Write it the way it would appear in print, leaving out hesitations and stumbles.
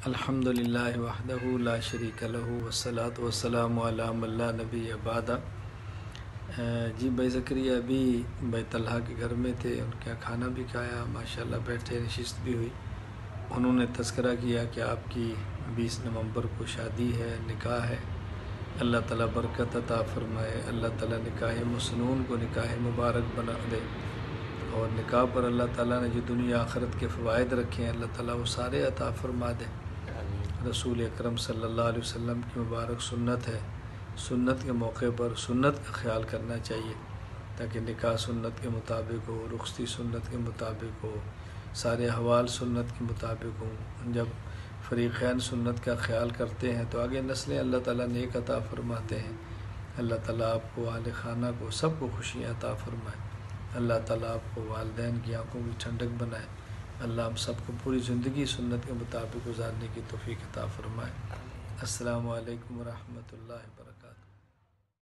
الحمد للہ وحدہ لا شریک لہ والصلاۃ والسلام علی من لا نبی بعد۔ جی بھائی زکریا ابھی بھائی طلحہ کے گھر میں تھے، ان کا کھانا بھی کھایا، ماشاءاللہ بیٹھے نشست بھی ہوئی۔ انہوں نے تذکرہ کیا کہ آپ کی 20 نومبر کو شادی ہے، نکاح ہے، اللہ تعالیٰ برکت عطا فرمائے، اللہ تعالیٰ نکاح مسنون کو نکاح مبارک بنا دے، اور نکاح پر اللہ تعالیٰ نے جو دنیا آخرت کے فوائد رکھے ہیں اللہ تعالیٰ وہ سارے عطا فرما دے۔ رسول اکرم صلی اللہ علیہ وسلم کی مبارک سنت ہے، سنت کے موقع پر سنت کا خیال کرنا چاہیے تاکہ نکاح سنت کے مطابق ہو، رخصتی سنت کے مطابق ہو، سارے احوال سنت کے مطابق ہوں۔ جب فریقین سنت کا خیال کرتے ہیں تو آگے نسلیں اللہ تعالیٰ نیک عطا فرماتے ہیں۔ اللہ تعالیٰ آپ کو، اہل خانہ کو، سب کو خوشیاں عطا فرمائے۔ اللہ تعالیٰ آپ کو والدین کی آنکھوں کی ٹھنڈک بنائے۔ اللہ ہم سب کو پوری زندگی سنت کے مطابق گزارنے کی توفیق عطا فرمائے۔ السلام علیکم ورحمۃ اللہ وبرکاتہ۔